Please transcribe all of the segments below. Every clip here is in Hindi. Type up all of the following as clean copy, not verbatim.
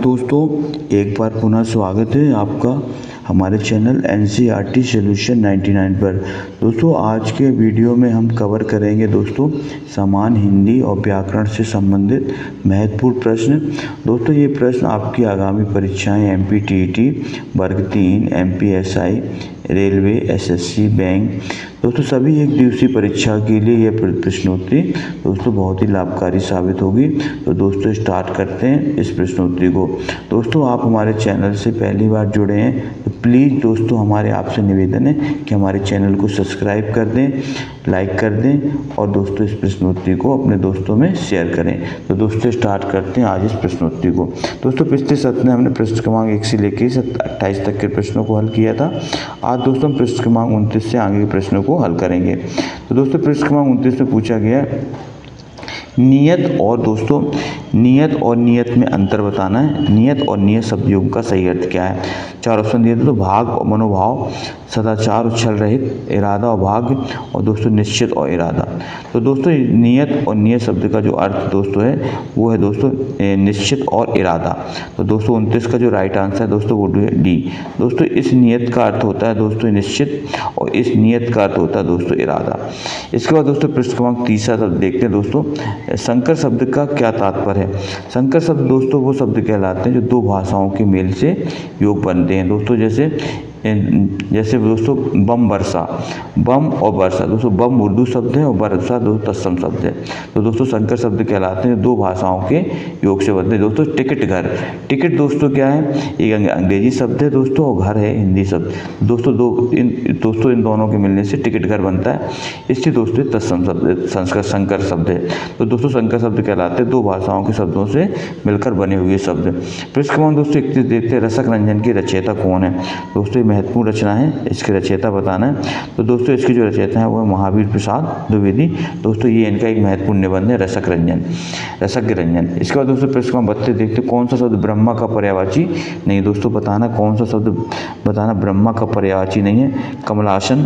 दोस्तों, एक बार पुनः स्वागत है आपका हमारे चैनल एनसीईआरटी सॉल्यूशन 99 पर। दोस्तों, आज के वीडियो में हम कवर करेंगे दोस्तों समान हिंदी और व्याकरण से संबंधित महत्वपूर्ण प्रश्न। दोस्तों, ये प्रश्न आपकी आगामी परीक्षाएं एमपी टीईटी, वर्ग 3, एमपीएसआई, रेलवे, एसएससी, बैंक दोस्तों सभी एक दिवसीय परीक्षा के लिए यह प्रश्नोत्तरी दोस्तों बहुत ही लाभकारी साबित होगी। तो दोस्तों स्टार्ट करते हैं इस प्रश्नोत्तरी को। दोस्तों, आप हमारे चैनल से पहली बार जुड़े हैं तो प्लीज़ दोस्तों हमारे आपसे निवेदन है कि हमारे चैनल को सब्सक्राइब कर दें, लाइक कर दें और दोस्तों इस प्रश्नोत्तरी को अपने दोस्तों में शेयर करें। तो दोस्तों स्टार्ट करते हैं आज इस प्रश्नोत्तरी को। दोस्तों, पिछले सत्र में हमने प्रश्न क्रमांक 1 से लेकर 28 तक के प्रश्नों को हल किया था। आज दोस्तों हम प्रश्न क्रमांक 29 से आगे के प्रश्नों को हल करेंगे। तो दोस्तों प्रश्न क्रमांक 29 में पूछा गया नियत और नियत में अंतर बताना है। नियत और नियत शब्द योग का सही अर्थ क्या है? 4 ऑप्शन दिए थे। तो भाग और मनोभाव, सदाचार और छल रहित, इरादा और भाग्य और दोस्तों निश्चित और इरादा। तो दोस्तों नियत और नियत शब्द का जो अर्थ दोस्तों है वो है दोस्तों निश्चित और इरादा। तो दोस्तों 29 का जो राइट आंसर है दोस्तों वो डी। दोस्तों इस नियत का अर्थ होता है दोस्तों निश्चित और इस नियत का अर्थ होता है दोस्तों इरादा। इसके बाद दोस्तों प्रश्न क्रमांक 30 तक देखते हैं। दोस्तों संकर शब्द का क्या तात्पर्य है? संकर शब्द दोस्तों वो शब्द कहलाते हैं जो दो भाषाओं के मेल से योग बनते हैं। दोस्तों जैसे दोस्तों बम वर्षा, बम और वर्षा दोस्तों बम उर्दू शब्द है और वर्षा दोस्तों तत्सम शब्द है। तो दोस्तों संकर शब्द कहलाते हैं दो भाषाओं के योग से बनते हैं। दोस्तों टिकट, घर, टिकट दोस्तों क्या है? एक अंग्रेजी शब्द है दोस्तों और घर है हिंदी शब्द। दोस्तों इन दोनों के मिलने से टिकट घर बनता है, इसलिए दोस्तों तत्सम शब्द संकर शब्द है। तो दोस्तों संकर शब्द कहलाते हैं दो भाषाओं के शब्दों से मिलकर बने हुए शब्द। प्रश्न क्रमांक दोस्तों 31 देखते हैं। रसक रंजन की रचयिता कौन है? दोस्तों महत्वपूर्ण रचना है, इसके रचयिता बताना है। तो दोस्तों इसकी जो रचयिता है वो है महावीर प्रसाद द्विवेदी। दोस्तों ये इनका एक महत्वपूर्ण निबंध है रसक रंजन। इसके बाद दोस्तों प्रश्न क्रमांक 32 देखते हैं। कौन सा शब्द ब्रह्मा का पर्यायवाची नहीं? दोस्तों बताना कौन सा शब्द बताना ब्रह्मा का पर्यायवाची नहीं है। कमलासन,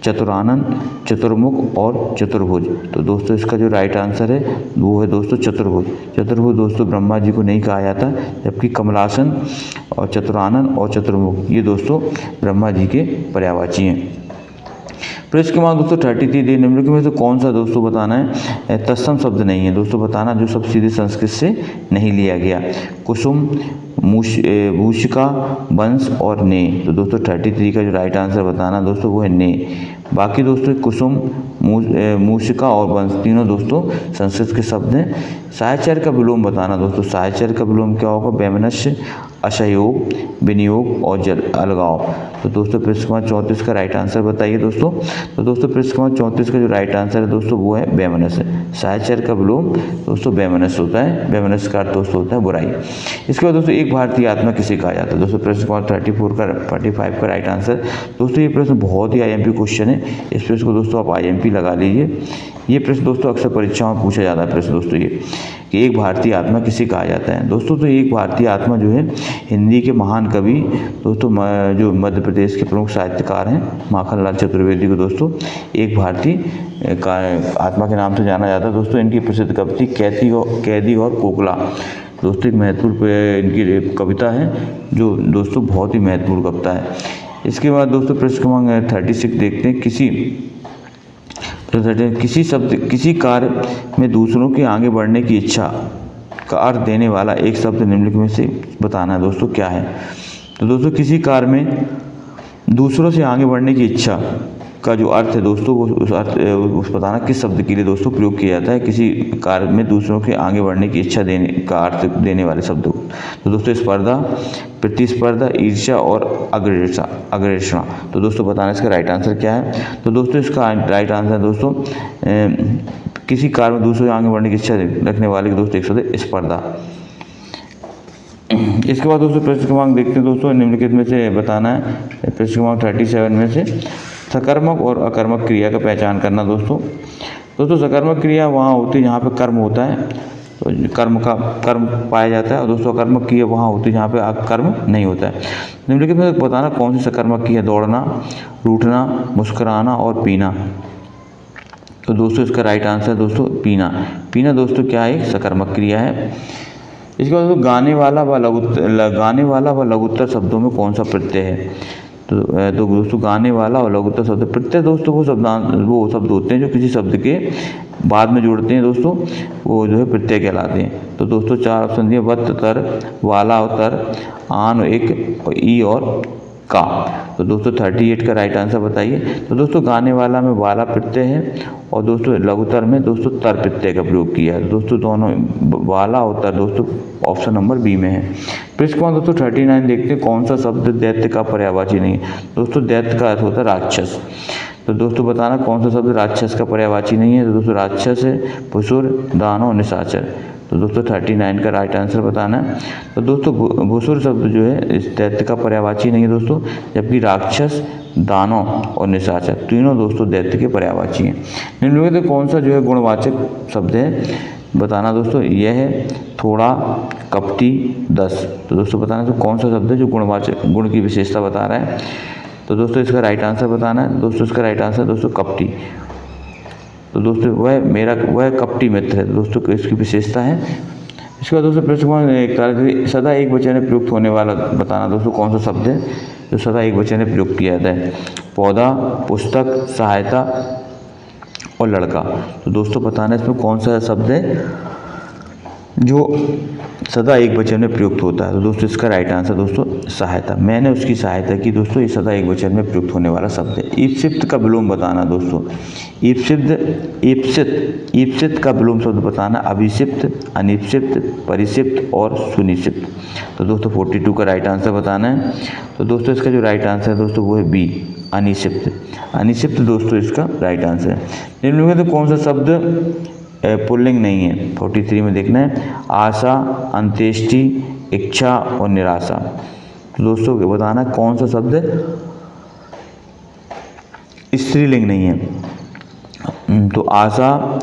चतुरानन, चतुर्मुख और चतुर्भुज। तो दोस्तों इसका जो राइट आंसर है वो है दोस्तों चतुर्भुज। चतुर्भुज दोस्तों ब्रह्मा जी को नहीं कहा जाता, जबकि कमलासन और चतुरानन और चतुर्मुख ये दोस्तों ब्रह्मा जी के पर्यायवाची हैं। प्रश्न क्रमांक दोस्तों 33 निम्नलिखित में से कौन सा दोस्तों बताना है तत्सम शब्द नहीं है? दोस्तों बताना जो शब्द सीधे संस्कृत से नहीं लिया गया। कुसुम, मूषिका, वंश और ने। तो दोस्तों 33 का जो राइट आंसर बताना दोस्तों वो है ने। बाकी दोस्तों कुसुम, मूषिका और वंश तीनों दोस्तों संस्कृत के शब्द हैं। साहचर्य का विलोम बताना। दोस्तों साहचर्य का विलोम क्या होगा? वैमनस्य, असहयोग, विनियोग और अलगाव। तो दोस्तों प्रश्न क्रमांक 34 का राइट आंसर बताइए दोस्तों। तो दोस्तों प्रश्न क्रमांक 34 का जो राइट आंसर है दोस्तों वो है वैमनस्य। साहचर्य का विलोम दोस्तों वैमनस्य होता है। वैमनस्य का अर्थ दोस्तों होता है बुराई। इसके बाद दोस्तों एक भारतीय आत्मा किसे कहा जाता है? दोस्तों प्रश्न क्रमांक 45 का राइट आंसर। दोस्तों ये प्रश्न बहुत ही आईएमपी क्वेश्चन है, इस प्रश्न को दोस्तों आप आईएमपी लगा लीजिए। ये प्रश्न दोस्तों अक्सर परीक्षाओं में पूछा जाता है प्रश्न दोस्तों ये कि एक भारतीय आत्मा किसे कहा जाता है? दोस्तों तो एक भारतीय आत्मा जो है हिंदी के महान कवि दोस्तों जो मध्य प्रदेश के प्रमुख साहित्यकार हैं माखनलाल चतुर्वेदी को दोस्तों एक भारतीय आत्मा के नाम से जाना जाता है। दोस्तों इनकी प्रसिद्ध कविता कैदी और कोकला दोस्तों एक महत्वपूर्ण इनकी कविता है जो दोस्तों बहुत ही महत्वपूर्ण कविता है। इसके बाद दोस्तों प्रश्न क्रमांक 36 देखते हैं। किसी कार्य में दूसरों के आगे बढ़ने की इच्छा का अर्थ देने वाला एक शब्द निम्नलिखित में से बताना है। दोस्तों क्या है? तो दोस्तों किसी कार्य में दूसरों से आगे बढ़ने की इच्छा का जो अर्थ है दोस्तों वो उस बताना किस शब्द के लिए दोस्तों प्रयोग किया जाता है। किसी कार्य में दूसरों के आगे बढ़ने की इच्छा देने का अर्थ देने वाले शब्द। तो दोस्तों स्पर्धा, प्रतिस्पर्धा, ईर्ष्या और अग्रेषणा। तो दोस्तों बताना इसका राइट आंसर क्या है? तो दोस्तों इसका राइट आंसर दोस्तों किसी कार्य में दूसरों से आगे बढ़ने की इच्छा रखने वाले के दोस्तों एक शब्द है स्पर्धा। इसके बाद दोस्तों प्रश्न क्रमांक देखते हैं। दोस्तों निम्नलिखित में से बताना है प्रश्न क्रमांक 37 में से सकर्मक और अकर्मक क्रिया का पहचान करना। दोस्तों सकर्मक क्रिया वहाँ होती है जहाँ पे कर्म होता है, तो कर्म पाया जाता है। और दोस्तों अकर्मक क्रिया वहाँ होती है जहाँ पे कर्म नहीं होता है। निम्नलिखित में बताना कौन सी सकर्मक क्रिया? दौड़ना, रूठना, मुस्कुराना और पीना। तो दोस्तों इसका राइट आंसर दोस्तों पीना। दोस्तों क्या है? सकर्मक क्रिया है। इसके बाद गाने वाला व लघुत्तर शब्दों में कौन सा प्रत्यय है? तो दोस्तों गाने वाला और लघुत्तर शब्द प्रत्यय दोस्तों वो शब्द होते हैं जो किसी शब्द के बाद में जोड़ते हैं दोस्तों, वो जो है प्रत्यय कहलाते हैं। तो दोस्तों 4 ऑप्शन दिए, वत, तर, वाला और तर, आन, एक, और ई और का। तो दोस्तों 38 का राइट आंसर बताइए। तो दोस्तों गाने वाला में वाला प्रत्यय है और दोस्तों लघुत्तर में दोस्तों तर प्रत्यय का प्रयोग किया है। दोस्तों दोनों वाला और तर दोस्तों ऑप्शन नंबर बी में है। फिर इसके बाद दोस्तों 39 देखते हैं, कौन सा शब्द दैत्य का पर्यायवाची नहीं है? दोस्तों दैत्य का अर्थ होता है राक्षस। तो दोस्तों बताना कौन सा शब्द राक्षस का पर्यायवाची नहीं है? तो दोस्तों राक्षस है भुसुर, दानव, निशाचर। तो दोस्तों 39 का राइट आंसर बताना है। तो दोस्तों भुसुर शब्द जो है इस दैत्य का पर्यायवाची नहीं है दोस्तों, जबकि राक्षस, दानव और निशाचर तीनों दोस्तों दैत्य के पर्यायवाची हैं। निम्नलिखित में कौन सा जो है गुणवाचक शब्द है? बताना दोस्तों, यह है थोड़ा, कपटी, 10। तो दोस्तों बताना तो कौन सा शब्द है जो गुणवाचक गुण की विशेषता बता रहा है? तो दोस्तों इसका राइट आंसर बताना है। दोस्तों इसका राइट आंसर दोस्तों कपटी। तो दोस्तों वह कपटी मित्र है दोस्तों, इसकी विशेषता है। इसके बाद दोस्तों प्रश्न सदा एक वचन में प्रयुक्त होने वाला बताना दोस्तों कौन सा शब्द है जो सदा एक वचन में प्रयुक्त किया जाता है? पौधा, पुस्तक, सहायता और लड़का। तो दोस्तों बताना इसमें कौन सा शब्द है जो सदा एक वचन में प्रयुक्त होता है? तो दोस्तों इसका राइट आंसर दोस्तों सहायता। मैंने उसकी सहायता की दोस्तों, ये सदा एक वचन में प्रयुक्त होने वाला शब्द है। ईप्सित का विलोम बताना दोस्तों, ईप्सित का विलोम शब्द बताना, अभिषिप्त, अनिप्सिप्त, परिषिप्त और सुनिषिप्त। तो दोस्तों 42 का राइट आंसर बताना है। तो दोस्तों इसका जो राइट आंसर है दोस्तों वो है बी, अनिषिप्त दोस्तों इसका राइट आंसर है। निम्नलिखित में कौन सा शब्द पुल्लिंग नहीं है? 43 में देखना है, आशा, अंत्येष्टि, इच्छा और निराशा। तो दोस्तों बताना कौन सा शब्द स्त्रीलिंग नहीं है? तो आशा,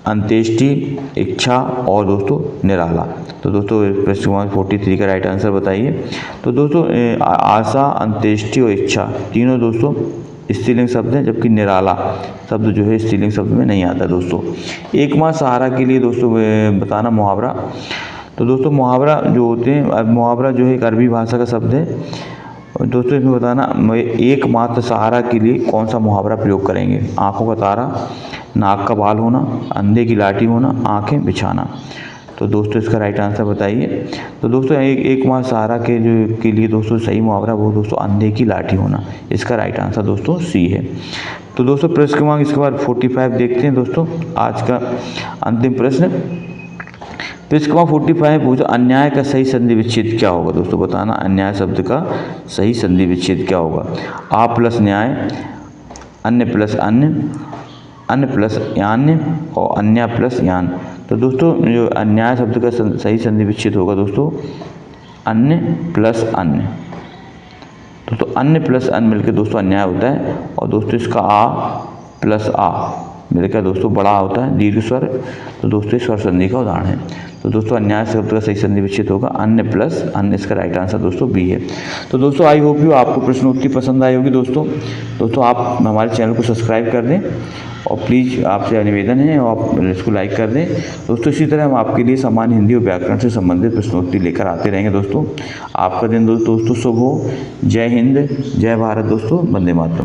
अंत्येष्टि, इच्छा और दोस्तों निराला। तो दोस्तों प्रश्न 43 का राइट आंसर बताइए। तो दोस्तों आशा, अंत्येष्टि और इच्छा तीनों दोस्तों स्त्रीलिंग शब्द हैं, जबकि निराला शब्द जो है स्त्रीलिंग शब्द में नहीं आता दोस्तों। एकमात्र सहारा के लिए दोस्तों बताना मुहावरा। तो दोस्तों मुहावरा जो होते हैं, मुहावरा जो है एक अरबी भाषा का शब्द है दोस्तों। इसमें बताना एकमात्र सहारा के लिए कौन सा मुहावरा प्रयोग करेंगे? आँखों का तारा, नाक का बाल होना, अंधे की लाठी होना, आँखें बिछाना। तो दोस्तों इसका राइट आंसर बताइए। तो दोस्तों एकमात्र सहारा के लिए दोस्तों सही मुहावरा वो दोस्तों अंधे की लाठी होना। इसका राइट आंसर दोस्तों सी है। तो दोस्तों प्रश्न क्रमांक इसके बाद 45 देखते हैं दोस्तों, आज का अंतिम प्रश्न। प्रश्न क्रमांक 45 पूछा, अन्याय का सही संधि विच्छेद क्या होगा? दोस्तों बताना अन्याय शब्द का सही संधि विच्छेद क्या होगा? आ प्लस न्याय, अन्य प्लस अन्य, अन्य प्लस यान्य और अन्य प्लस यान। तो दोस्तों जो अन्याय शब्द का सही संधि विच्छेद होगा दोस्तों अन्य प्लस अन्य। तो अन्य प्लस अन्य मिलकर दोस्तों अन्याय होता है, और दोस्तों इसका आ प्लस आ मिलकर दोस्तों बड़ा होता है दीर्घ स्वर। तो दोस्तों स्वर संधि का उदाहरण है। तो दोस्तों अन्याय शब्द का सही संधि विच्छेद होगा अन्य प्लस अन्य। इसका राइट आंसर दोस्तों बी है। तो दोस्तों आई होप यू आपको प्रश्नोत्तरी पसंद आई होगी दोस्तों आप हमारे चैनल को सब्सक्राइब कर दें और प्लीज़ आपसे निवेदन है आप इसको लाइक कर दें दोस्तों। इसी तरह हम आपके लिए सामान्य हिंदी और व्याकरण से संबंधित प्रश्नोत्तरी लेकर आते रहेंगे दोस्तों। आपका दिन दोस्तों शुभ हो। जय हिंद, जय भारत दोस्तों, वंदे मातरम।